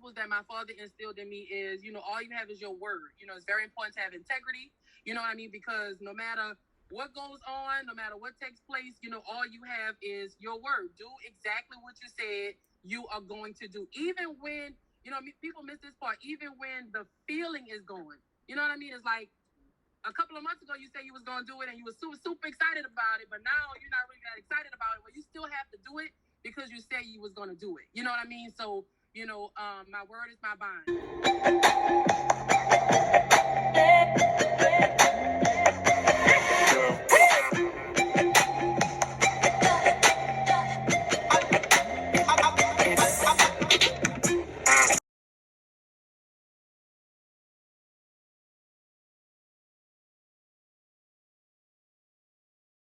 principles that my father instilled in me is, all you have is your word. It's very important to have integrity. You know what I mean? Because no matter what goes on, no matter what takes place, all you have is your word. Do exactly what you said you are going to do. Even when, people miss this part, even when the feeling is going. You know what I mean? It's like a couple of months ago, you said you was going to do it and you were super, super excited about it, but now you're not really that excited about it, but you still have to do it because you said you was going to do it. You know what I mean? So, my word is my bond.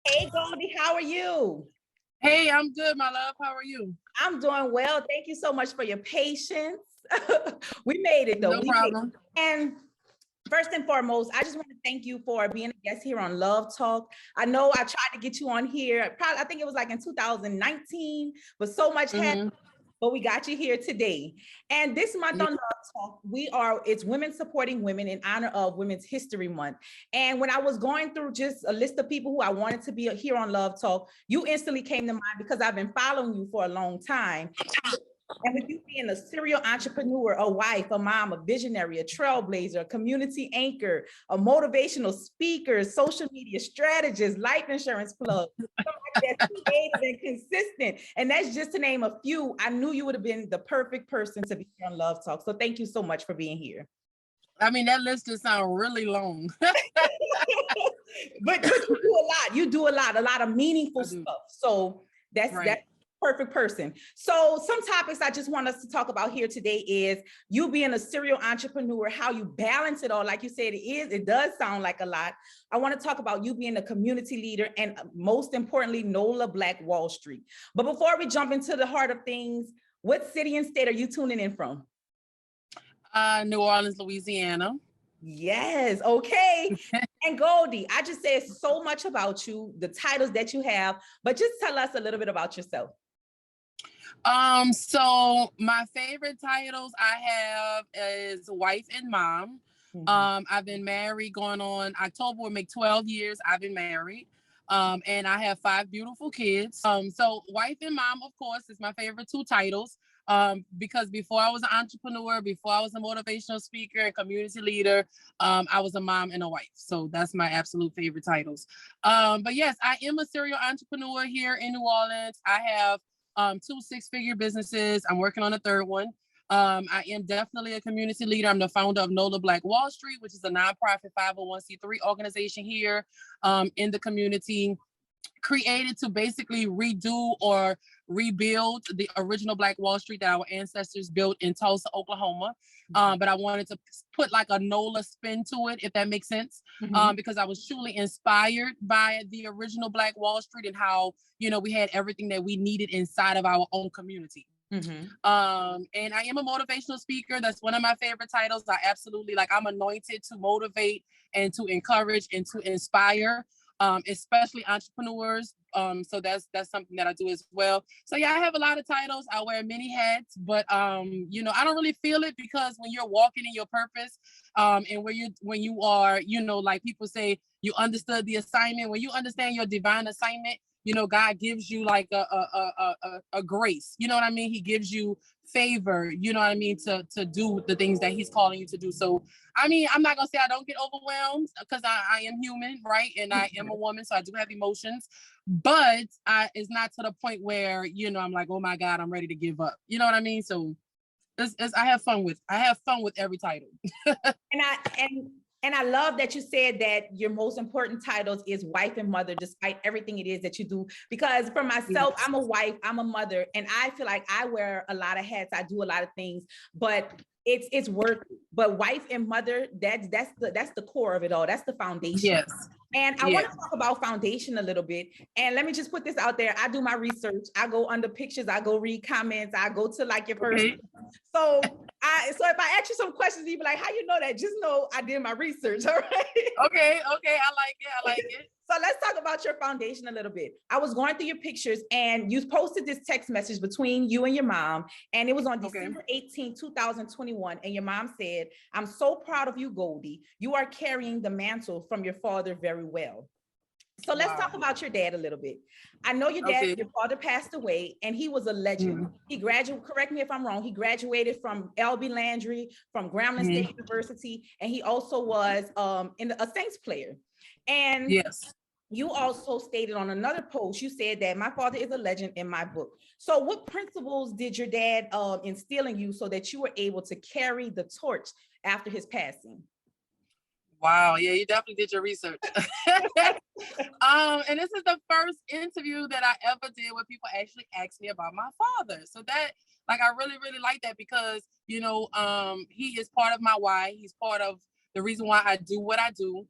Hey, Goldie, how are you? Hey, I'm good, my love. How are you? I'm doing well. Thank you so much for your patience. We made it, though. No problem. And first and foremost, I just want to thank you for being a guest here on Love Talk. I know I tried to get you on here. I think it was like in 2019, but so much happened. But we got you here today. And this month on Love Talk, it's Women Supporting Women in honor of Women's History Month. And when I was going through just a list of people who I wanted to be here on Love Talk, you instantly came to mind because I've been following you for a long time. And with you being a serial entrepreneur, a wife, a mom, a visionary, a trailblazer, a community anchor, a motivational speaker, social media strategist, life insurance plug, somebody that's creative and consistent. And that's just to name a few. I knew you would have been the perfect person to be here on Love Talk. So thank you so much for being here. I mean, that list just sounds really long. But you do a lot of meaningful stuff. So that's perfect person. So some topics I just want us to talk about here today is you being a serial entrepreneur, how you balance it all. Like you said, it does sound like a lot. I want to talk about you being a community leader and most importantly, Nola Black Wall Street. But before we jump into the heart of things, what city and state are you tuning in from? New Orleans, Louisiana. Yes. Okay. And Goldie, I just said so much about you, the titles that you have, but just tell us a little bit about yourself. So my favorite titles I have is wife and mom. I've been married going on October will make 12 years. I've been married. And I have 5 beautiful kids. So wife and mom, of course, is my favorite 2 titles. Because before I was an entrepreneur, before I was a motivational speaker and community leader, I was a mom and a wife. So that's my absolute favorite titles. But yes, I am a serial entrepreneur here in New Orleans. I have 2 6-figure businesses. I'm working on a 3rd one. I am definitely a community leader. I'm the founder of Nola Black Wall Street, which is a nonprofit 501c3 organization here in the community, created to basically redo or rebuild the original Black Wall Street that our ancestors built in Tulsa, Oklahoma. But I wanted to put like a Nola spin to it, if that makes sense, because I was truly inspired by the original Black Wall Street and how, we had everything that we needed inside of our own community. And I am a motivational speaker. That's one of my favorite titles. I'm anointed to motivate and to encourage and to inspire, especially entrepreneurs. So that's something that I do as well. So yeah, I have a lot of titles. I wear many hats, but I don't really feel it because when you're walking in your purpose, and when you are, like people say, you understood the assignment. When you understand your divine assignment, God gives you like a grace. You know what I mean? He gives you favor, you know what I mean, to do the things that he's calling you to do. So, I mean, I'm not going to say I don't get overwhelmed because I am human, right? And I am a woman, so I do have emotions. But it's not to the point where, I'm like, oh my God, I'm ready to give up. You know what I mean? So I have fun with every title. And I love that you said that your most important titles is wife and mother, despite everything it is that you do. Because for myself, I'm a wife, I'm a mother, and I feel like I wear a lot of hats. I do a lot of things, but it's work. But wife and mother, that's the core of it all. That's the foundation. Yes. And I want to talk about foundation a little bit. And let me just put this out there. I do my research. I go under pictures. I go read comments. I go to like your first. Okay. So if I ask you some questions, you be like, how you know that? Just know I did my research. All right. Okay. I like it. So let's talk about your foundation a little bit. I was going through your pictures and you posted this text message between you and your mom. And it was on December 18, 2021. And your mom said, "I'm so proud of you, Goldie. You are carrying the mantle from your father very well." So let's talk about your dad a little bit. I know your dad, your father passed away and he was a legend. He graduated, correct me if I'm wrong, he graduated from LB Landry, from Grambling State University, and he also was a Saints player. And you also stated on another post, you said that my father is a legend in my book. So what principles did your dad instill in you so that you were able to carry the torch after his passing? Wow, yeah, you definitely did your research. And this is the first interview that I ever did where people actually asked me about my father. So that, like, I really, really like that because, you know, he is part of my why. He's part of the reason why I do what I do.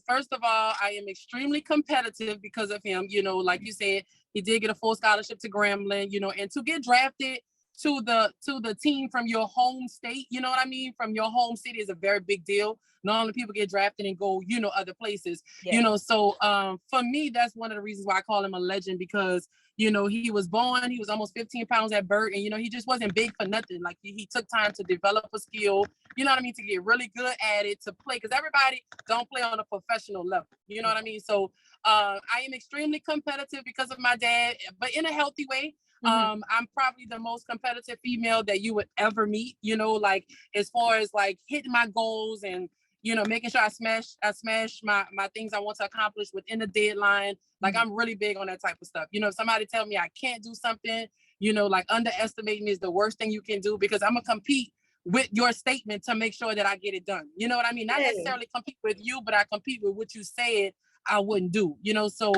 First of all, I am extremely competitive because of him. You know, like you said, he did get a full scholarship to Grambling, you know, and to get drafted to the team from your home state, you know what I mean? From your home city is a very big deal. Not only people get drafted and go, you know, other places, you know, so for me, that's one of the reasons why I call him a legend because, you know, he was born, he was almost 15 pounds at birth and, you know, he just wasn't big for nothing. Like he took time to develop a skill, you know what I mean? To get really good at it, to play, because everybody don't play on a professional level, you know what I mean? So I am extremely competitive because of my dad, but in a healthy way. I'm probably the most competitive female that you would ever meet, you know, like as far as like hitting my goals and, you know, making sure I smash my things I want to accomplish within the deadline. Like I'm really big on that type of stuff. You know, if somebody tell me I can't do something, you know, like underestimating me is the worst thing you can do because I'm gonna compete with your statement to make sure that I get it done. You know what I mean? Not necessarily compete with you, but I compete with what you said I wouldn't do, you know? So,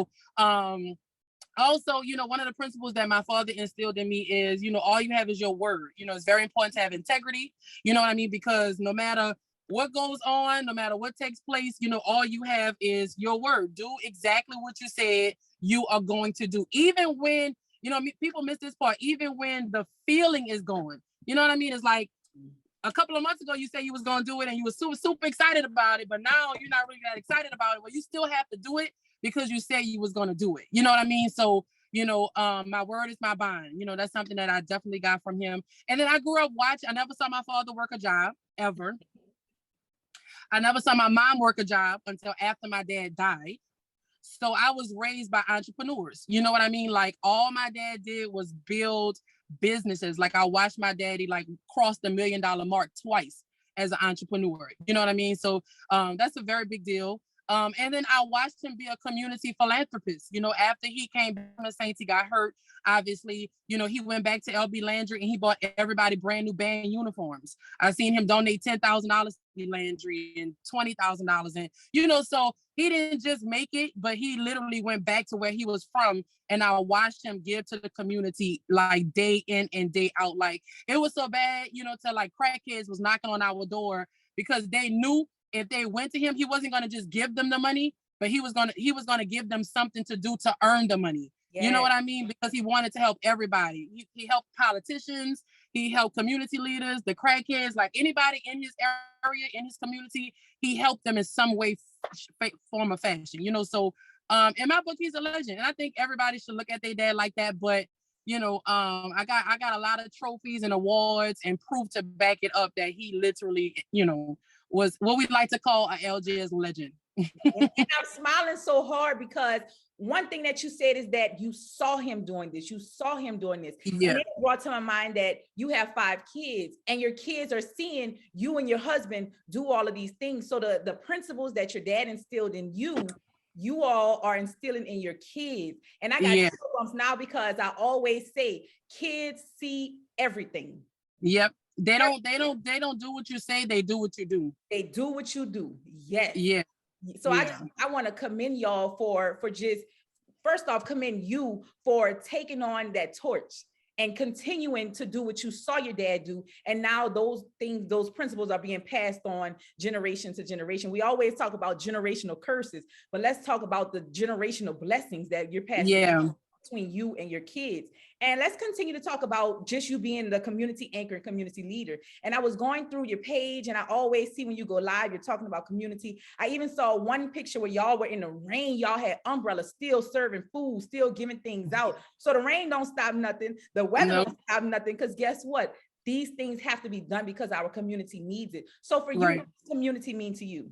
also, you know, one of the principles that my father instilled in me is, you know, all you have is your word. You know, it's very important to have integrity, you know what I mean? Because no matter what goes on, no matter what takes place, you know, all you have is your word. Do exactly what you said you are going to do. Even when, you know, people miss this part, even when the feeling is going, you know what I mean? It's like a couple of months ago, you said you was going to do it and you were super, super excited about it, but now you're not really that excited about it. Well, you still have to do it because you said you was going to do it. You know what I mean? So, you know, my word is my bond. You know, that's something that I definitely got from him. And then I grew up watching, I never saw my father work a job ever. I never saw my mom work a job until after my dad died. So I was raised by entrepreneurs. You know what I mean? Like all my dad did was build businesses. Like I watched my daddy like cross the $1 million mark twice as an entrepreneur. You know what I mean? So that's a very big deal. And then I watched him be a community philanthropist. You know, after he came back from the Saints, he got hurt. Obviously, you know, he went back to LB Landry and he bought everybody brand new band uniforms. I seen him donate $10,000 to Landry and $20,000. And, you know, so he didn't just make it, but he literally went back to where he was from. And I watched him give to the community like day in and day out. Like it was so bad, you know, to like crackheads was knocking on our door because they knew if they went to him, he wasn't going to just give them the money, but he was going to give them something to do to earn the money. Yes. You know what I mean? Because he wanted to help everybody. He helped politicians. He helped community leaders, the crackheads, like anybody in his area, in his community, he helped them in some way, form or fashion, you know? So in my book, he's a legend. And I think everybody should look at their dad like that. But, you know, I got a lot of trophies and awards and proof to back it up that he literally, you know, was what we like to call an LJS legend. And I'm smiling so hard because one thing that you said is that you saw him doing this. You saw him doing this. Yeah. And it brought to my mind that you have 5 kids and your kids are seeing you and your husband do all of these things. So the principles that your dad instilled in you, you all are instilling in your kids. And I got goosebumps now because I always say kids see everything. Yep. They don't do what you say, they do what you do. They do what you do. Yes. Yeah. So I want to commend y'all for just, first off, commend you for taking on that torch and continuing to do what you saw your dad do. And now those things, those principles are being passed on generation to generation. We always talk about generational curses, but let's talk about the generational blessings that you're passing on between you and your kids. And let's continue to talk about just you being the community anchor and community leader. And I was going through your page, and I always see when you go live, you're talking about community. I even saw one picture where y'all were in the rain. Y'all had umbrellas, still serving food, still giving things out. So the rain don't stop nothing. The weather don't stop nothing, because guess what? These things have to be done because our community needs it. So for you, what does community mean to you?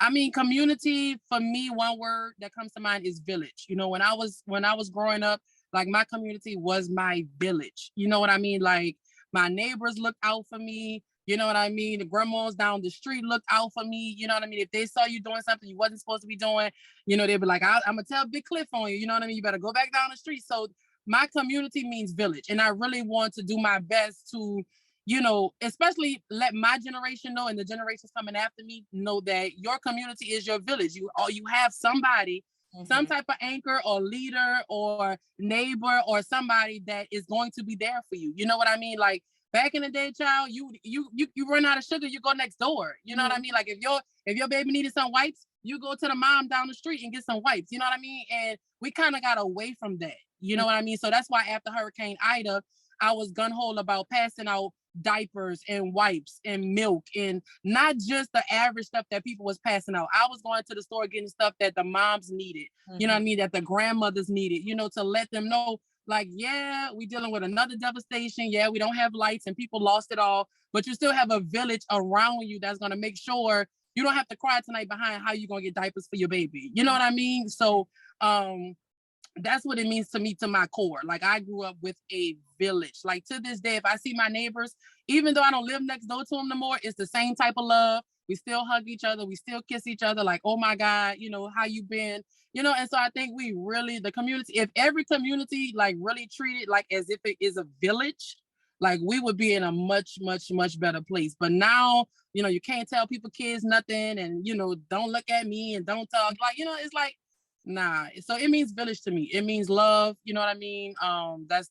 I mean, community for me, one word that comes to mind is village. You know, when I was growing up, like my community was my village. You know what I mean? Like my neighbors looked out for me. You know what I mean? The grandmas down the street looked out for me. You know what I mean? If they saw you doing something you wasn't supposed to be doing, you know, they'd be like, I'm gonna tell Big Cliff on you. You know what I mean? You better go back down the street. So my community means village. And I really want to do my best to, you know, especially let my generation know, and the generations coming after me know, that your community is your village. You have somebody, some type of anchor or leader or neighbor or somebody that is going to be there for you. You know what I mean? Like back in the day, child, you run out of sugar, you go next door. You know what I mean? Like if your baby needed some wipes, you go to the mom down the street and get some wipes. You know what I mean? And we kind of got away from that. You know what I mean? So that's why after Hurricane Ida, I was gun-ho about passing out diapers and wipes and milk, and not just the average stuff that people was passing out. I was going to the store getting stuff that the moms needed, you know what I mean, that the grandmothers needed, you know, to let them know, like, yeah, we dealing with another devastation. Yeah, we don't have lights and people lost it all, but you still have a village around you that's going to make sure you don't have to cry tonight behind how you going to get diapers for your baby. You know what I mean? So that's what it means to me, to my core. Like I grew up with a village. Like to this day, if I see my neighbors, even though I don't live next door to them no more, it's the same type of love. We still hug each other. We still kiss each other. Like, oh my God, you know, how you been? You know, and so I think we really, the community, if every community like really treated like as if it is a village, like we would be in a much, much, much better place. But now, you know, you can't tell people kids nothing, and, you know, don't look at me and don't talk. Like, you know, it's like, nah. So it means village to me. It means love. You know what I mean? That's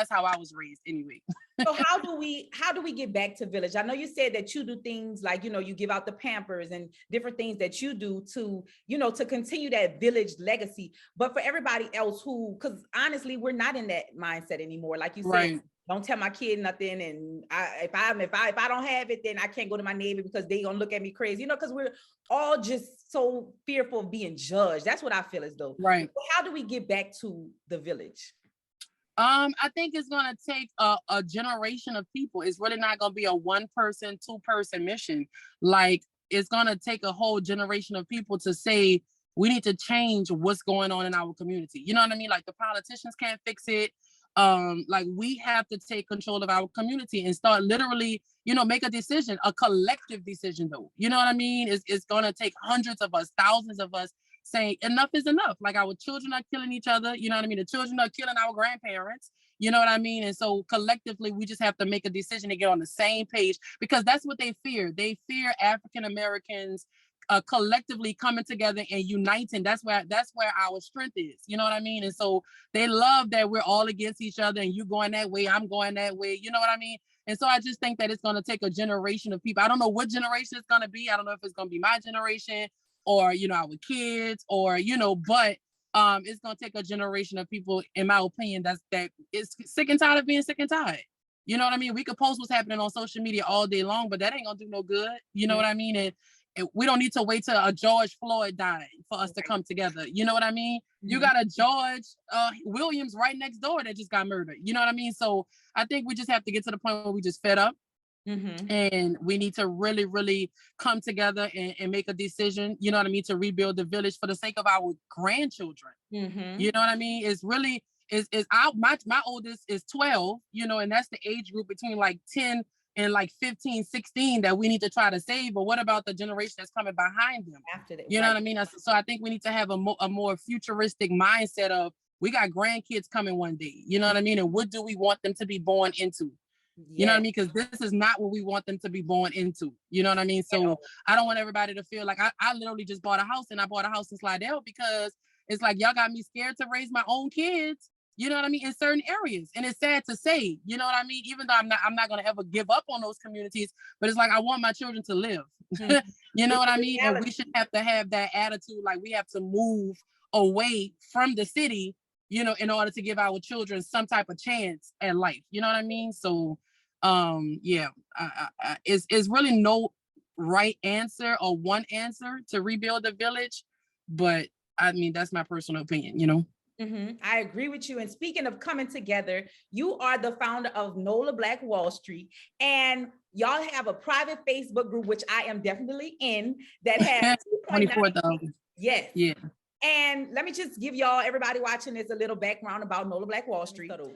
how I was raised anyway. So how do we get back to village? I know you said that you do things like, you know, you give out the Pampers and different things that you do to, you know, to continue that village legacy. But for everybody else who, because honestly, we're not in that mindset anymore. Like you said, don't tell my kid nothing. And if I don't have it, then I can't go to my neighbor because they gonna look at me crazy, you know, because we're all just so fearful of being judged. That's what I feel as though. Right. So how do we get back to the village? I think it's gonna take a generation of people. It's really not gonna be a 1-person, 2-person mission. Like it's gonna take a whole generation of people to say we need to change what's going on in our community. You know what I mean? Like the politicians can't fix it. Like we have to take control of our community and start literally, you know, make a decision, a collective decision though. You know what I mean? It's gonna take hundreds of us, thousands of us saying enough is enough. Like our children are killing each other. You know what I mean? The children are killing our grandparents. You know what I mean? And so collectively, we just have to make a decision to get on the same page, because that's what they fear. They fear African Americans collectively coming together and uniting. That's where our strength is. You know what I mean? And so they love that we're all against each other, and you going that way, I'm going that way. You know what I mean? And so I just think that it's going to take a generation of people. I don't know what generation it's going to be. I don't know if it's going to be my generation or, you know, our kids, or, you know, but it's going to take a generation of people, in my opinion, that is sick and tired of being sick and tired. You know what I mean? We could post what's happening on social media all day long, but that ain't going to do no good. You know what I mean? And we don't need to wait till a George Floyd died for us to come together. You know what I mean? You got a George Williams right next door that just got murdered. You know what I mean? So I think we just have to get to the point where we just fed up. And we need to really, really come together and make a decision, you know what I mean, to rebuild the village for the sake of our grandchildren. You know what I mean? It's really, my oldest is 12, you know, and that's the age group between like 10 and like 15, 16 that we need to try to save. But what about the generation that's coming behind them? After that, you know what I mean? So I think we need to have a more futuristic mindset of, we got grandkids coming one day, you know what I mean? And what do we want them to be born into? You know what I mean? Because this is not what we want them to be born into. You know what I mean? So I don't want everybody to feel like I literally just bought a house, and I bought a house in Slidell because it's like, y'all got me scared to raise my own kids. You know what I mean? In certain areas. And it's sad to say, you know what I mean? Even though I'm not going to ever give up on those communities, but it's like, I want my children to live. You know what I mean? And we should have to have that attitude. Like we have to move away from the city, you know, in order to give our children some type of chance at life. You know what I mean? So, yeah, it's really no right answer or one answer to rebuild the village, but I mean, that's my personal opinion, you know? I agree with you. And speaking of coming together, you are the founder of Nola Black Wall Street, and y'all have a private Facebook group, which I am definitely in, that has 24,000. Yes. Yeah. And let me just give y'all, everybody watching this, a little background about Nola Black Wall Street. So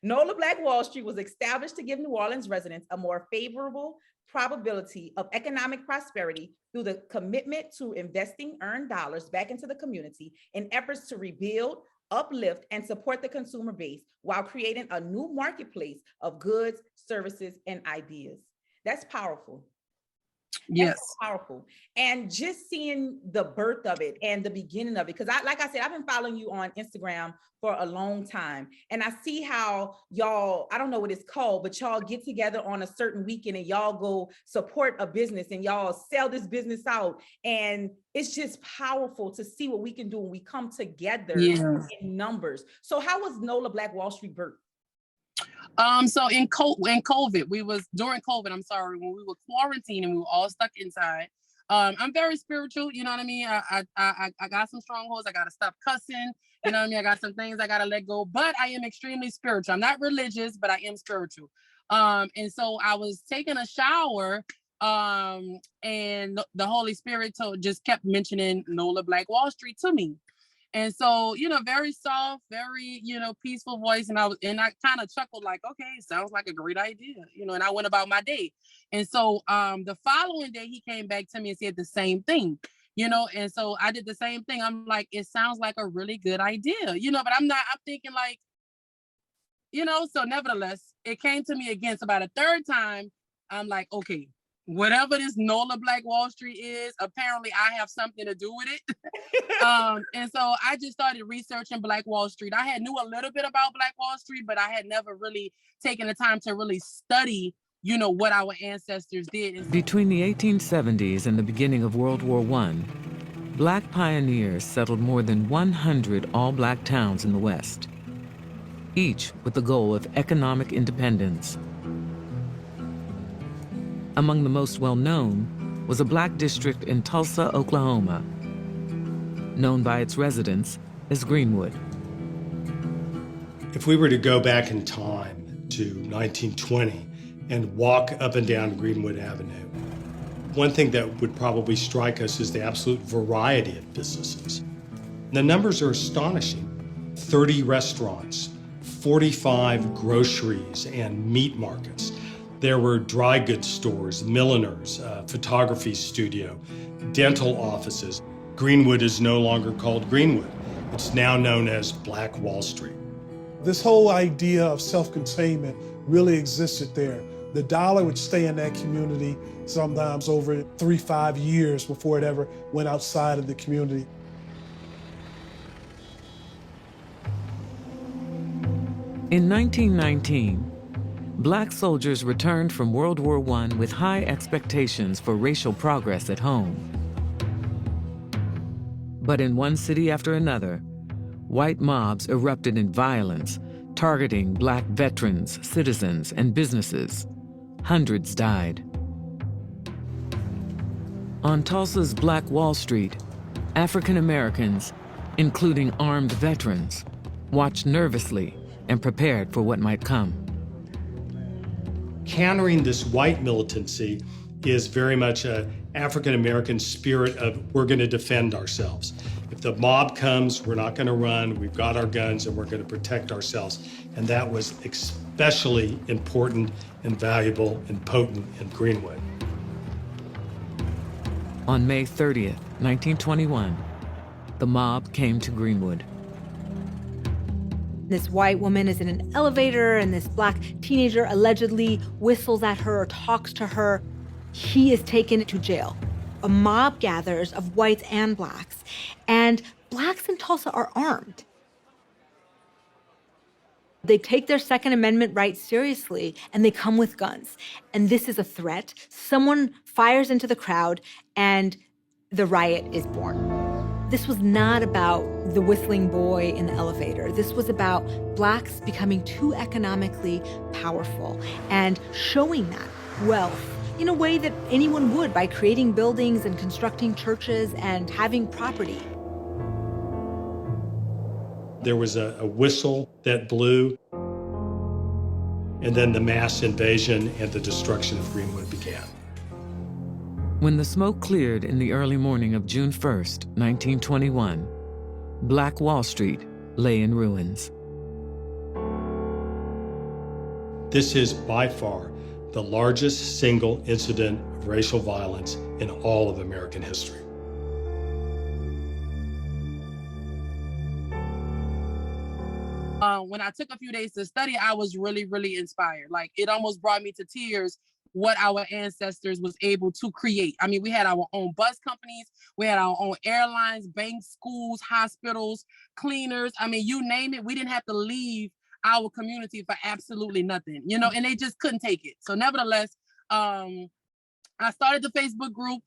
Nola Black Wall Street was established to give New Orleans residents a more favorable probability of economic prosperity through the commitment to investing earned dollars back into the community in efforts to rebuild, uplift, and support the consumer base while creating a new marketplace of goods, services, and ideas. That's powerful. Yes. That's so powerful. And just seeing the birth of it and the beginning of it, because like I said, I've been following you on Instagram for a long time. And I see how y'all, I don't know what it's called, but y'all get together on a certain weekend and y'all go support a business and y'all sell this business out. And it's just powerful to see what we can do when we come together in numbers. So how was Nola Black Wall Street birthed? So in COVID, during COVID, I'm sorry, when we were quarantined and we were all stuck inside. I'm very spiritual, you know what I mean? I got some strongholds. I gotta stop cussing, you know what I mean? I got some things I gotta let go, but I am extremely spiritual. I'm not religious, but I am spiritual. And so I was taking a shower, and the Holy Spirit just kept mentioning Nola Black Wall Street to me. And so, you know, very soft, very, you know, peaceful voice. And I kind of chuckled like, okay, sounds like a great idea, you know, and I went about my day. And so the following day he came back to me and said the same thing, you know, and so I did the same thing. I'm like, it sounds like a really good idea, you know, but I'm thinking like, you know, so nevertheless, it came to me again. So about a third time, I'm like, okay, whatever this Nola Black Wall Street is, apparently I have something to do with it. And so I just started researching Black Wall Street. I knew a little bit about Black Wall Street, but I had never really taken the time to really study, you know, what our ancestors did. Between the 1870s and the beginning of World War I, Black pioneers settled more than 100 all-Black towns in the West, each with the goal of economic independence. Among the most well-known was a Black district in Tulsa, Oklahoma, known by its residents as Greenwood. If we were to go back in time to 1920 and walk up and down Greenwood Avenue, one thing that would probably strike us is the absolute variety of businesses. The numbers are astonishing. 30 restaurants, 45 groceries and meat markets. There were dry goods stores, milliners, photography studio, dental offices. Greenwood is no longer called Greenwood. It's now known as Black Wall Street. This whole idea of self-containment really existed there. The dollar would stay in that community sometimes over 3-5 years before it ever went outside of the community. In 1919, Black soldiers returned from World War I with high expectations for racial progress at home. But in one city after another, white mobs erupted in violence, targeting Black veterans, citizens, and businesses. Hundreds died. On Tulsa's Black Wall Street, African Americans, including armed veterans, watched nervously and prepared for what might come. Countering this white militancy is very much an African-American spirit of we're going to defend ourselves. If the mob comes, we're not going to run, we've got our guns, and we're going to protect ourselves. And that was especially important and valuable and potent in Greenwood. On May 30th, 1921, the mob came to Greenwood. This white woman is in an elevator and this Black teenager allegedly whistles at her or talks to her. He is taken to jail. A mob gathers of whites and Blacks, and Blacks in Tulsa are armed. They take their Second Amendment rights seriously, and they come with guns. And this is a threat. Someone fires into the crowd, and the riot is born. This was not about the whistling boy in the elevator. This was about Blacks becoming too economically powerful and showing that wealth in a way that anyone would by creating buildings and constructing churches and having property. There was a whistle that blew, and then the mass invasion and the destruction of Greenwood began. When the smoke cleared in the early morning of June 1st, 1921, Black Wall Street lay in ruins. This is by far the largest single incident of racial violence in all of American history. When I took a few days to study, I was really, really inspired. Like, it almost brought me to tears what our ancestors was able to create. I mean, we had our own bus companies, we had our own airlines, banks, schools, hospitals, cleaners. I mean, you name it, we didn't have to leave our community for absolutely nothing, you know, and they just couldn't take it. So nevertheless, I started the Facebook group.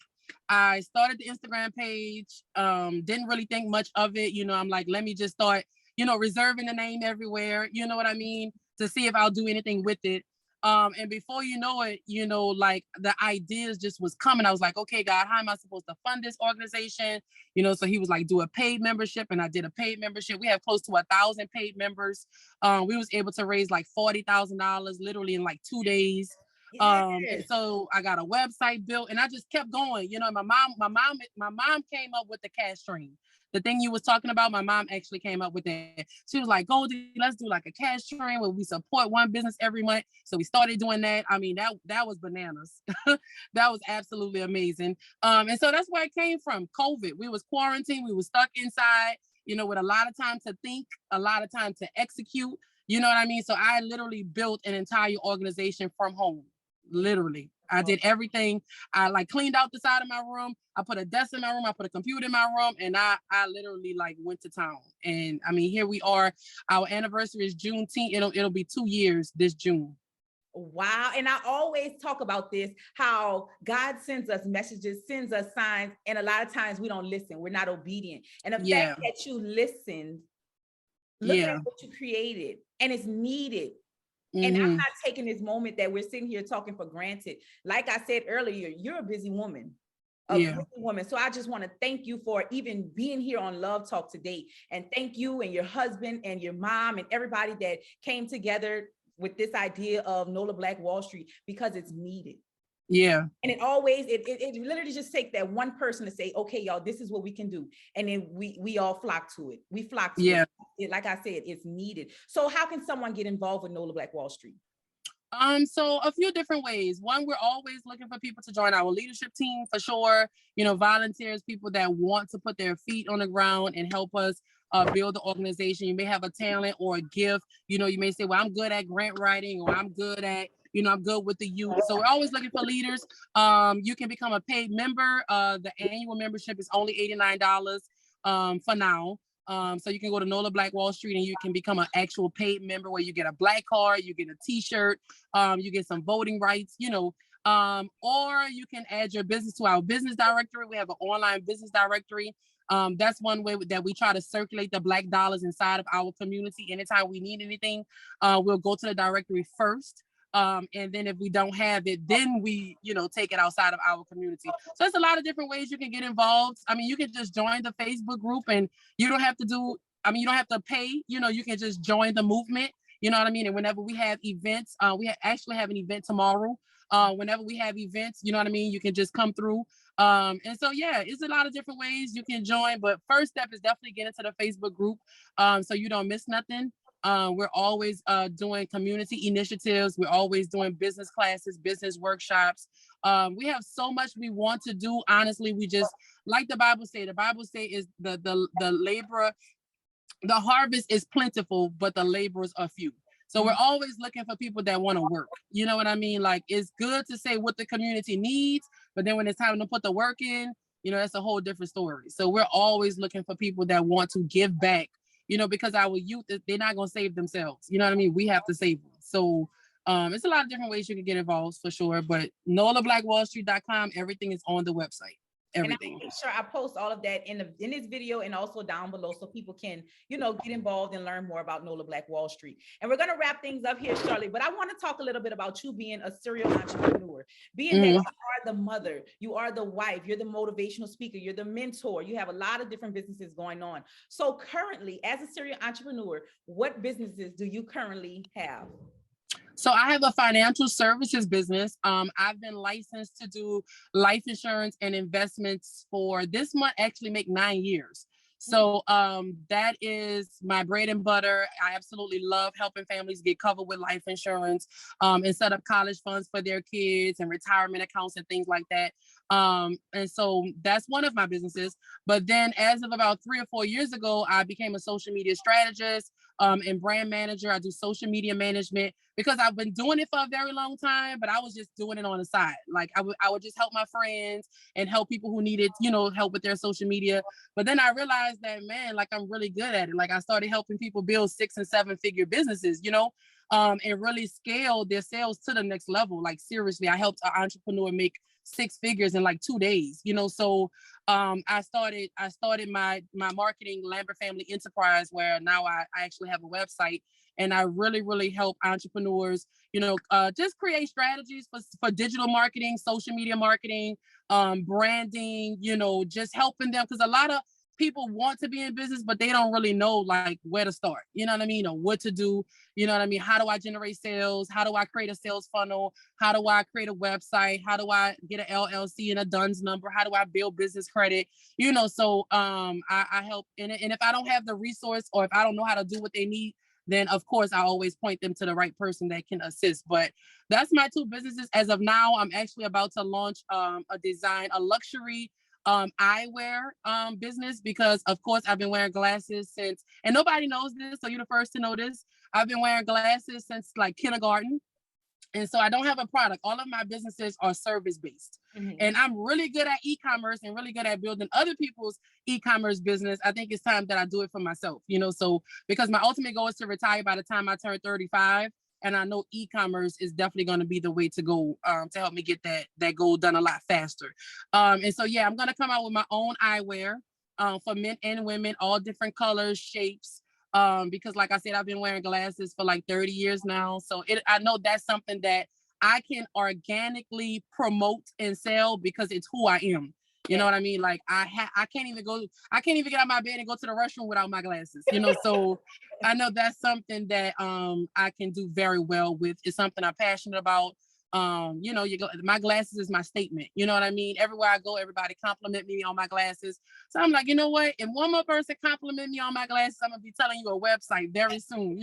I started the Instagram page, didn't really think much of it. You know, I'm like, let me just start, you know, reserving the name everywhere, you know what I mean, to see if I'll do anything with it. And before you know it, you know, like the ideas just was coming. I was like, okay, God, how am I supposed to fund this organization? You know, so he was like, do a paid membership. And I did a paid membership. We have close to 1,000 paid members. We was able to raise like $40,000 literally in like 2 days. And so I got a website built and I just kept going. You know, my mom came up with the cash stream. The thing you was talking about, my mom actually came up with it. She was like, Goldie, let's do like a cash stream where we support one business every month. So we started doing that. I mean, that was bananas. That was absolutely amazing. And so that's where it came from. COVID. We was quarantined. We was stuck inside, you know, with a lot of time to think, a lot of time to execute. You know what I mean? So I literally built an entire organization from home. Literally. I did everything. I like cleaned out the side of my room. I put a desk in my room. I put a computer in my room, and I literally like went to town. And I mean, here we are. Our anniversary is Juneteenth. It'll be 2 years this June. Wow. And I always talk about this, how God sends us messages, sends us signs. And a lot of times we don't listen. We're not obedient. And the fact that you listened, look at what you created, and it's needed. And I'm not taking this moment that we're sitting here talking for granted. Like I said earlier, you're a busy woman. Busy woman. So I just want to thank you for even being here on Love Talk today. And thank you and your husband and your mom and everybody that came together with this idea of Nola Black Wall Street, because it's needed. Yeah. And it always, it literally just takes that one person to say, okay, y'all, this is what we can do. And then we all flock to it. We flock to it. Like I said, it's needed. So how can someone get involved with Nola Black Wall Street? So a few different ways. One, we're always looking for people to join our leadership team for sure. You know, volunteers, people that want to put their feet on the ground and help us build the organization. You may have a talent or a gift. You know, you may say, well, I'm good at grant writing, or I'm good at, you know, I'm good with the youth. So we're always looking for leaders. You can become a paid member. The annual membership is only $89 for now. So you can go to Nola Black Wall Street and you can become an actual paid member where you get a black card, you get a t-shirt, you get some voting rights, you know, or you can add your business to our business directory. We have an online business directory. That's one way that we try to circulate the Black dollars inside of our community. Anytime we need anything, we'll go to the directory first. And then if we don't have it, then we, you know, take it outside of our community. So there's a lot of different ways you can get involved. I mean, you can just join the Facebook group and you don't have to you don't have to pay, you know, you can just join the movement, you know what I mean? And whenever we have events, we actually have an event tomorrow. Whenever we have events, you know what I mean? You can just come through. And so, yeah, it's a lot of different ways you can join, but first step is definitely get into the Facebook group. So you don't miss nothing. We're always doing community initiatives. We're always doing business classes, business workshops. We have so much we want to do. Honestly, we just, like the Bible say is the laborer, the harvest is plentiful, but the laborers are few. So we're always looking for people that want to work. You know what I mean? Like, it's good to say what the community needs, but then when it's time to put the work in, you know, that's a whole different story. So we're always looking for people that want to give back. You know, because our youth, they're not going to save themselves. You know what I mean? We have to save them. So it's a lot of different ways you can get involved for sure. But NolaBlackWallStreet.com, everything is on the website. everything. And I'll make sure I post all of that in this video and also down below so people can, get involved and learn more about Nola Black Wall Street. And we're going to wrap things up here shortly, but I want to talk a little bit about you being a serial entrepreneur, being that you are the mother, you are the wife, you're the motivational speaker, you're the mentor, you have a lot of different businesses going on. So currently, as a serial entrepreneur, what businesses do you currently have? So I have a financial services business. I've been licensed to do life insurance and investments for this month, actually make 9 years. So that is my bread and butter. I absolutely love helping families get covered with life insurance and set up college funds for their kids and retirement accounts and things like that. And so that's one of my businesses. But then as of about 3 or 4 years ago, I became a social media strategist and brand manager. I do social media management because I've been doing it for a very long time, but I was just doing it on the side. Like I would just help my friends and help people who needed, help with their social media. But then I realized that, man, like I'm really good at it. Like I started helping people build 6 and 7 figure businesses, and really scale their sales to the next level. Like seriously, I helped an entrepreneur make 6 figures in like 2 days, So I started my marketing Lambert Family Enterprise, where now I actually have a website, and I really, really help entrepreneurs, just create strategies for digital marketing, social media marketing, branding, just helping them, because a lot of people want to be in business, but they don't really know like where to start, or what to do, how do I generate sales? How do I create a sales funnel? How do I create a website? How do I get an LLC and a DUNS number? How do I build business credit? So I help, and if I don't have the resource, or if I don't know how to do what they need, then of course I always point them to the right person that can assist. But that's my 2 businesses. As of now, I'm actually about to launch a luxury eyewear business, because of course I've been wearing glasses since, and nobody knows this, so you're the first to know this, I've been wearing glasses since like kindergarten. And so I don't have a product. All of my businesses are service-based. And I'm really good at e-commerce and really good at building other people's e-commerce business. I think it's time that I do it for myself, so because my ultimate goal is to retire by the time I turn 35. And I know e-commerce is definitely going to be the way to go to help me get that goal done a lot faster. And so, yeah, I'm going to come out with my own eyewear for men and women, all different colors, shapes. Because like I said, I've been wearing glasses for like 30 years now. So I know that's something that I can organically promote and sell because it's who I am. You know what I mean? Like I can't even get out of my bed and go to the restroom without my glasses, so I know that's something that I can do very well with. It's something I'm passionate about. My glasses is my statement. You know what I mean? Everywhere I go, everybody compliment me on my glasses. So I'm like, you know what? If one more person compliment me on my glasses, I'm gonna be telling you a website very soon,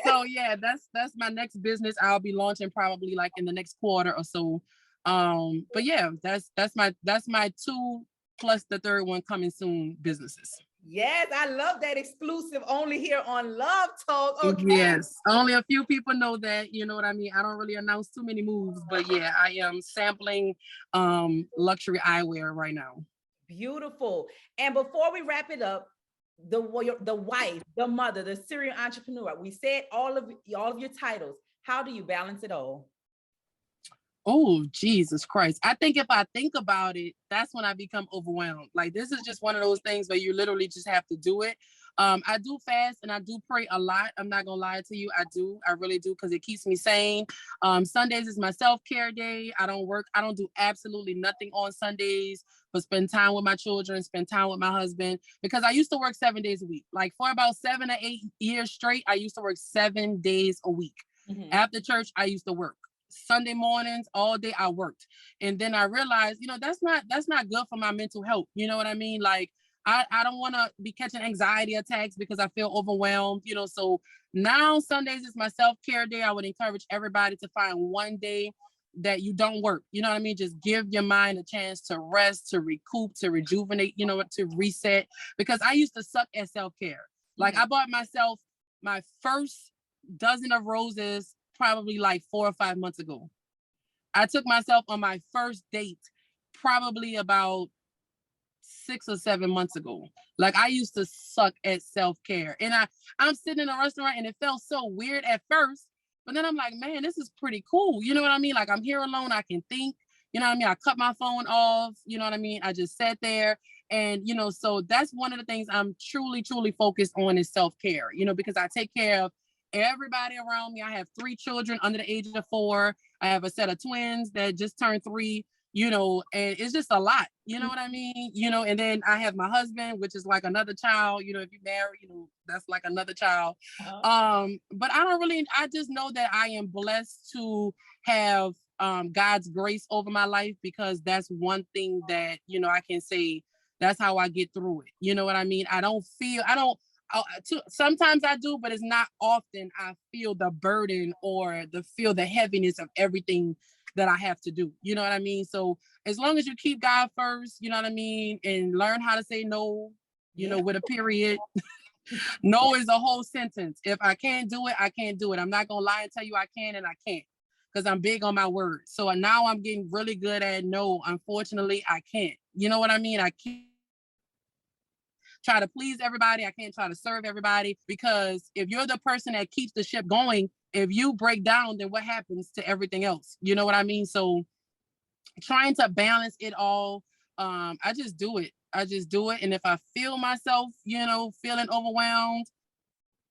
So yeah, that's my next business. I'll be launching probably like in the next quarter or so. But yeah, that's my 2 plus the third one coming soon businesses. Yes, I love that. Exclusive only here on Love Talk. Okay. Yes, only a few people know that, you know what I mean? I don't really announce too many moves, but yeah, I am sampling luxury eyewear right now. Beautiful. And before we wrap it up, the wife, the mother, the serial entrepreneur, we said all of your titles. How do you balance it all? Oh, Jesus Christ. I think if I think about it, that's when I become overwhelmed. Like, this is just one of those things where you literally just have to do it. I do fast and I do pray a lot. I'm not going to lie to you. I really do, because it keeps me sane. Sundays is my self-care day. I don't work. I don't do absolutely nothing on Sundays, but spend time with my children, spend time with my husband, because I used to work 7 days a week. Like for about 7 or 8 years straight, I used to work 7 days a week. After church, I used to work. Sunday mornings, all day I worked. And then I realized, that's not good for my mental health. You know what I mean? Like, I don't want to be catching anxiety attacks because I feel overwhelmed, so now Sundays is my self-care day. I would encourage everybody to find one day that you don't work. You know what I mean? Just give your mind a chance to rest, to recoup, to rejuvenate, to reset. Because I used to suck at self-care. Like I bought myself my first dozen of roses probably like 4 or 5 months ago. I took myself on my first date probably about 6 or 7 months ago. Like I used to suck at self-care. And I'm sitting in a restaurant and it felt so weird at first, but then I'm like, man, this is pretty cool. You know what I mean? Like I'm here alone. I can think, You know what I mean? I cut my phone off, you know what I mean? I just sat there and, you know, so that's one of the things I'm truly, truly focused on is self-care, you know, because I take care of everybody around me. I have 3 children under the age of 4. I have a set of twins that just turned 3, you know, and it's just a lot, you know what I mean? You know, and then I have my husband, which is like another child, you know, if you marry, you know, that's like another child. But I just know that I am blessed to have God's grace over my life, because that's one thing that, you know, I can say that's how I get through it. You know what I mean? Sometimes I do, but it's not often I feel the burden or feel the heaviness of everything that I have to do. You know what I mean? So as long as you keep God first, you know what I mean, and learn how to say no, you know, with a period. No is a whole sentence. If I can't do it, I can't do it. I'm not gonna lie and tell you I can and I can't, because I'm big on my word. So now I'm getting really good at no. Unfortunately, I can't. You know what I mean? I can't try to please everybody. I can't try to serve everybody, because if you're the person that keeps the ship going, if you break down, then what happens to everything else? You know what I mean? So trying to balance it all, I just do it. And if I feel myself, you know, feeling overwhelmed,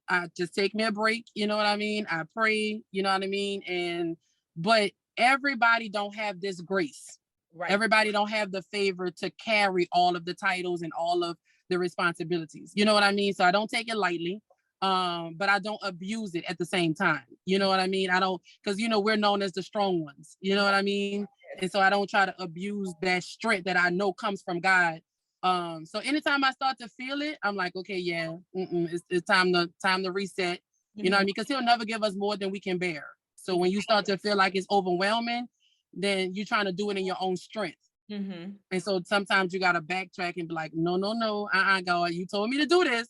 I just take me a break. You know what I mean? I pray, you know what I mean? But everybody don't have this grace. Right. Everybody don't have the favor to carry all of the titles and all of the responsibilities. You know what I mean? So I don't take it lightly, but I don't abuse it at the same time. You know what I mean? I don't, because, you know, we're known as the strong ones. You know what I mean? And so I don't try to abuse that strength that I know comes from God. So anytime I start to feel it, I'm like, okay, yeah, it's time to reset. You know what I mean? Because he'll never give us more than we can bear. So when you start to feel like it's overwhelming, then you're trying to do it in your own strength. And so sometimes you got to backtrack and be like, no, God, you told me to do this.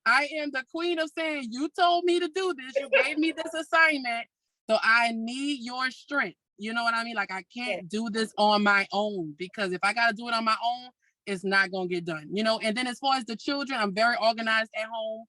I am the queen of saying, you told me to do this. You gave me this assignment. So I need your strength. You know what I mean? Like, I can't do this on my own, because if I got to do it on my own, it's not going to get done, you know? And then as far as the children, I'm very organized at home.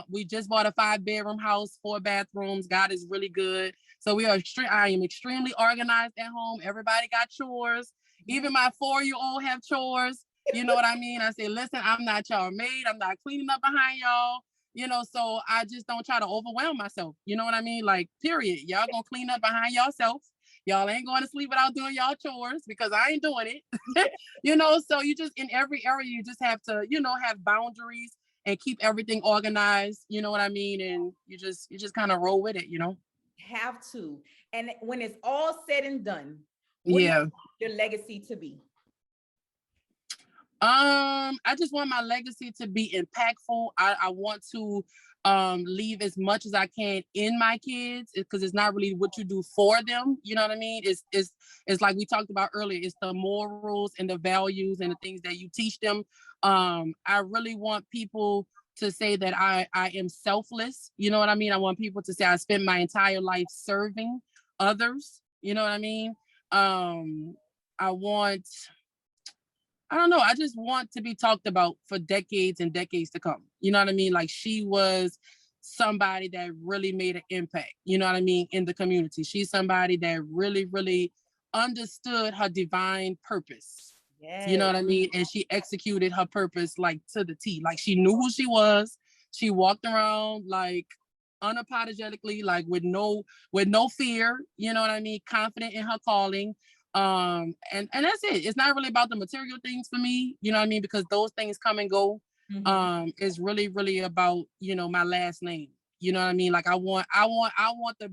We just bought a 5-bedroom house, 4 bathrooms. God is really good. So I am extremely organized at home. Everybody got chores. Even my 4-year-old have chores. You know what I mean? I say, listen, I'm not y'all maid. I'm not cleaning up behind y'all. You know, so I just don't try to overwhelm myself. You know what I mean? Like, period. Y'all gonna clean up behind yourself. Y'all ain't going to sleep without doing y'all chores, because I ain't doing it. You know, so you just, in every area, you just have to, you know, have boundaries and keep everything organized. You know what I mean? And you just kind of roll with it, you know? Have to. And when it's all said and done, what do you want your legacy to be? I just want my legacy to be impactful. I want to leave as much as I can in my kids, because it's not really what you do for them. You know what I mean? It's like we talked about earlier. It's the morals and the values and the things that you teach them. I really want people to say that I am selfless. You know what I mean? I want people to say I spent my entire life serving others. You know what I mean? I just want to be talked about for decades and decades to come. You know what I mean? Like, she was somebody that really made an impact, you know what I mean, in the community. She's somebody that really, really understood her divine purpose. Yes. You know what I mean? And she executed her purpose like to the T. Like, she knew who she was. She walked around like unapologetically, like with no fear, you know what I mean? Confident in her calling. And that's it. It's not really about the material things for me, you know what I mean? Because those things come and go. It's really, really about, you know, my last name. You know what I mean? Like, I want the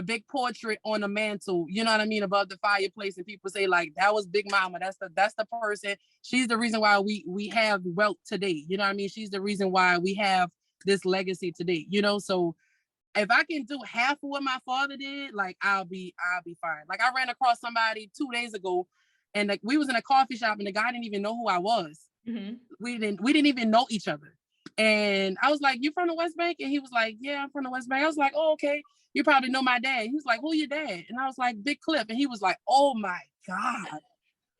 big portrait on the mantle, you know what I mean, above the fireplace, and people say, like, that was Big Mama. That's the person. She's the reason why we have wealth today. You know what I mean? She's the reason why we have this legacy today, you know? So if I can do half of what my father did, like, I'll be fine. Like, I ran across somebody 2 days ago, and like, we was in a coffee shop, and the guy didn't even know who I was. We didn't even know each other. And I was like, "You from the West Bank?" And he was like, "Yeah, I'm from the West Bank." I was like, "Oh, okay. You probably know my dad." He was like, "Who your dad?" And I was like, "Big Cliff." And he was like, "Oh my God."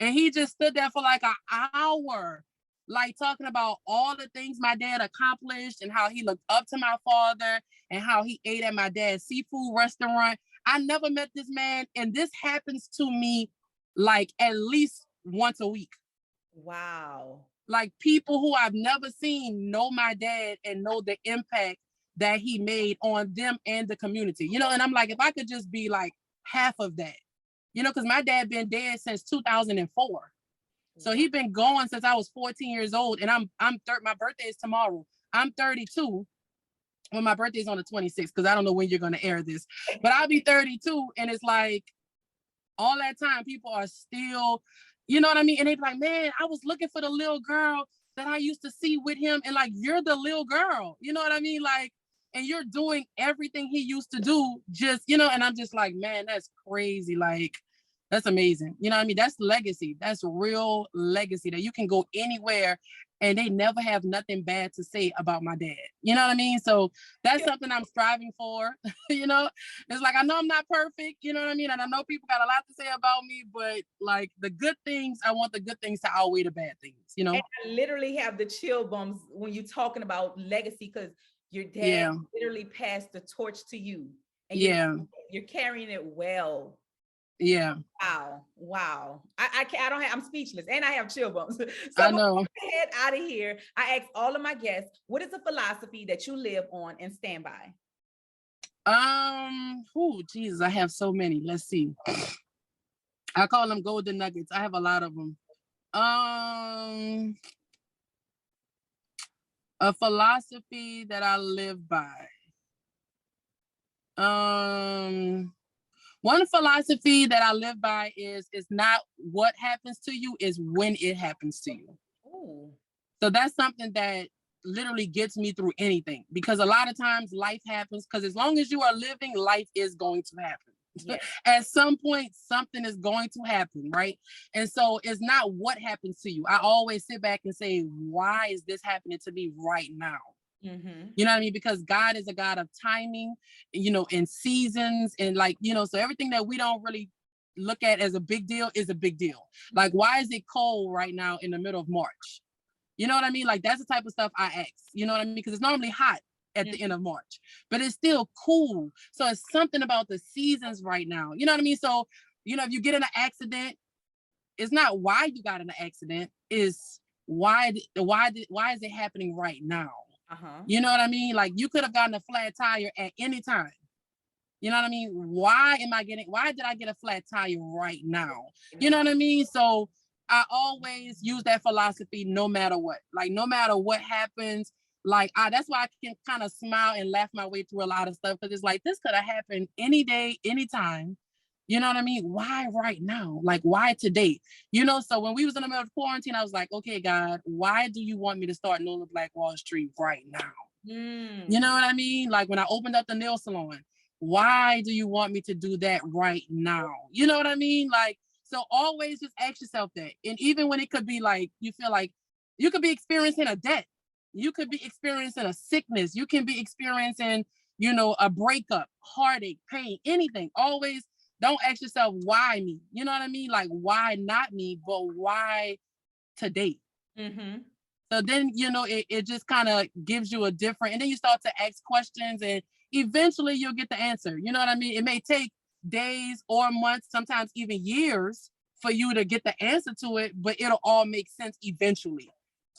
And he just stood there for like an hour, like, talking about all the things my dad accomplished and how he looked up to my father and how he ate at my dad's seafood restaurant. I never met this man, and this happens to me like at least once a week. Wow. Like people who I've never seen know my dad and know the impact that he made on them and the community, you know? And I'm like, if I could just be like half of that, you know, because my dad been dead since 2004. So he been gone since I was 14 years old, and my birthday is tomorrow. I'm 32. Well, my birthday is on the 26th, because I don't know when you're going to air this, but I'll be 32. And it's like all that time people are still, you know what I mean? And they be like, man, I was looking for the little girl that I used to see with him. And like, you're the little girl, you know what I mean? Like, and you're doing everything he used to do, just, you know, and I'm just like, man, that's crazy. Like, that's amazing. You know what I mean? That's legacy. That's real legacy, that you can go anywhere and they never have nothing bad to say about my dad. You know what I mean? So that's something I'm striving for. You know, it's like, I know I'm not perfect, you know what I mean? And I know people got a lot to say about me, but like the good things, I want the good things to outweigh the bad things, you know? And I literally have the chill bumps when you're talking about legacy, because your dad literally passed the torch to you. And you're carrying it well. Yeah. Wow. I'm speechless, and I have chill bumps. So I know. Head out of here. I ask all of my guests, what is a philosophy that you live on and stand by? Oh, Jesus, I have so many. Let's see. I call them golden nuggets. I have a lot of them. A philosophy that I live by. One philosophy that I live by is not what happens to you, is when it happens to you. Ooh. So that's something that literally gets me through anything, because a lot of times life happens, because as long as you are living, life is going to happen. Yes. At some point, something is going to happen, right? And so it's not what happens to you. I always sit back and say, why is this happening to me right now? Mm-hmm. You know what I mean? Because God is a God of timing, you know, and seasons, and like, you know, so everything that we don't really look at as a big deal is a big deal. Like, why is it cold right now in the middle of March? You know what I mean? Like, that's the type of stuff I ask, you know what I mean? Because it's normally hot at the end of March, but it's still cool. So it's something about the seasons right now. You know what I mean? So, you know, if you get in an accident, it's not why you got in an accident, is why is it happening right now? You know what I mean? Like, you could have gotten a flat tire at any time. You know what I mean? Why did I get a flat tire right now? You know what I mean? So I always use that philosophy no matter what. Like, no matter what happens, like, that's why I can kind of smile and laugh my way through a lot of stuff, because it's like, this could have happened any day, anytime. You know what I mean? Why right now? Like, why today? You know, so when we was in the middle of quarantine, I was like, okay, God, why do you want me to start Nola Black Wall Street right now? You know what I mean? Like, when I opened up the nail salon, why do you want me to do that right now? You know what I mean? Like, so always just ask yourself that. And even when it could be like, you feel like you could be experiencing a debt, you could be experiencing a sickness, you can be experiencing, you know, a breakup, heartache, pain, anything. Always don't ask yourself, why me? You know what I mean? Like, why not me, but why today? So then, you know, it just kind of gives you a different, and then you start to ask questions, and eventually you'll get the answer. You know what I mean? It may take days or months, sometimes even years, for you to get the answer to it, but it'll all make sense eventually.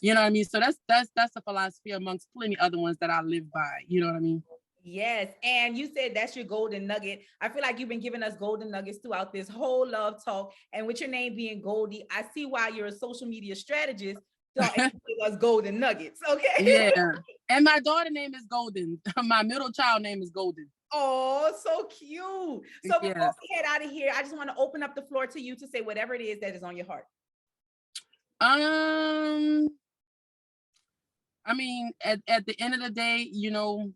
You know what I mean? So that's a philosophy amongst plenty other ones that I live by. You know what I mean? Yes. And you said that's your golden nugget. I feel like you've been giving us golden nuggets throughout this whole love talk. And with your name being Goldie, I see why you're a social media strategist. So give us golden nuggets. Okay. Yeah. And my daughter name is Golden. My middle child name is Golden. Oh, so cute. So before we head out of here, I just want to open up the floor to you to say whatever it is that is on your heart. I mean, at the end of the day, you know,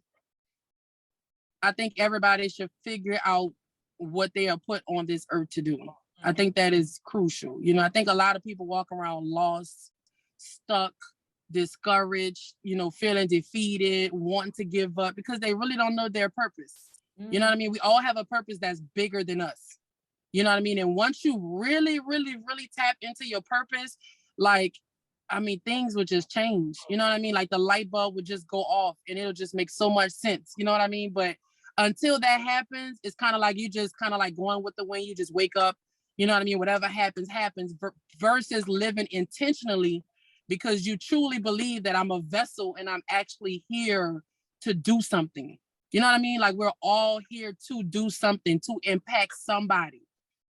I think everybody should figure out what they are put on this earth to do. I think that is crucial. You know, I think a lot of people walk around lost, stuck, discouraged, you know, feeling defeated, wanting to give up, because they really don't know their purpose. You know what I mean? We all have a purpose that's bigger than us. You know what I mean? And once you really, really, really tap into your purpose, like, I mean, things would just change. You know what I mean? Like, the light bulb would just go off, and it'll just make so much sense. You know what I mean? But until that happens, it's kind of like you just kind of like going with the wind. You just wake up, you know what I mean? Whatever happens, happens, versus living intentionally because you truly believe that I'm a vessel and I'm actually here to do something. You know what I mean? Like we're all here to do something, to impact somebody.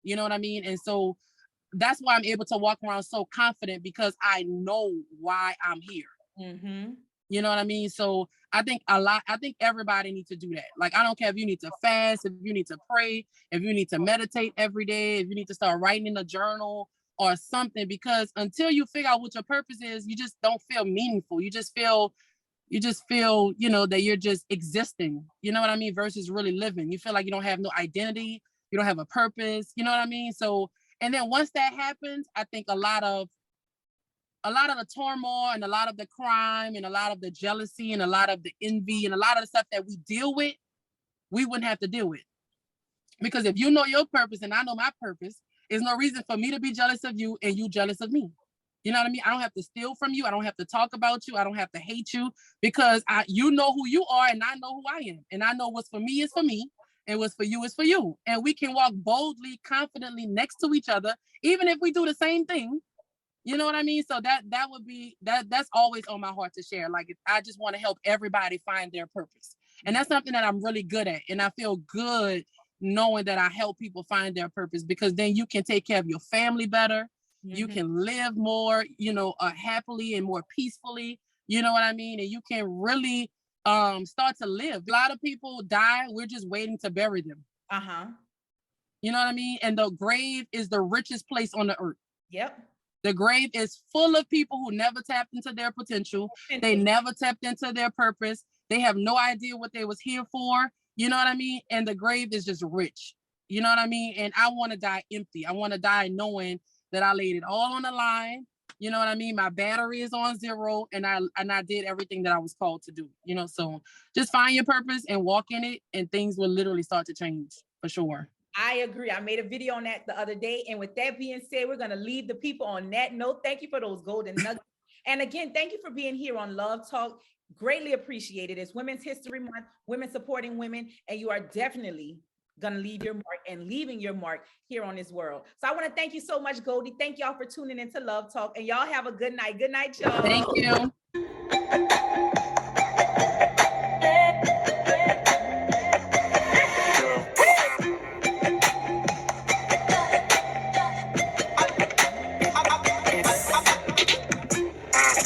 You know what I mean? And so that's why I'm able to walk around so confident, because I know why I'm here. Mm-hmm. You know what I mean? So I think everybody needs to do that. Like, I don't care if you need to fast, if you need to pray, if you need to meditate every day, if you need to start writing in a journal or something, because until you figure out what your purpose is, you just don't feel meaningful. You just feel, you know, that you're just existing, you know what I mean? Versus really living. You feel like you don't have no identity. You don't have a purpose. You know what I mean? So, and then once that happens, I think a lot of the turmoil and a lot of the crime and a lot of the jealousy and a lot of the envy and a lot of the stuff that we deal with, we wouldn't have to deal with. Because if you know your purpose and I know my purpose, there's no reason for me to be jealous of you and you jealous of me. You know what I mean? I don't have to steal from you. I don't have to talk about you. I don't have to hate you, because you know who you are and I know who I am. And I know what's for me is for me and what's for you is for you. And we can walk boldly, confidently next to each other, even if we do the same thing. You know what I mean? So that would be, that's always on my heart to share. Like, I just want to help everybody find their purpose. And that's something that I'm really good at. And I feel good knowing that I help people find their purpose, because then you can take care of your family better. Mm-hmm. You can live more, you know, happily and more peacefully. You know what I mean? And you can really start to live. A lot of people die. We're just waiting to bury them. Uh-huh. You know what I mean? And the grave is the richest place on the earth. Yep. The grave is full of people who never tapped into their potential. They never tapped into their purpose. They have no idea what they was here for. You know what I mean? And the grave is just rich. You know what I mean? And I want to die empty. I want to die knowing that I laid it all on the line. You know what I mean? My battery is on zero, and I did everything that I was called to do. You know, so just find your purpose and walk in it, and things will literally start to change for sure. I agree. I made a video on that the other day. And with that being said, we're going to leave the people on that note. Thank you for those golden nuggets. And again, thank you for being here on Love Talk. Greatly appreciated. It's Women's History Month, women supporting women, and you are definitely going to leave your mark and leaving your mark here on this world. So I want to thank you so much, Goldie. Thank y'all for tuning into Love Talk, and y'all have a good night. Good night, y'all. Thank you.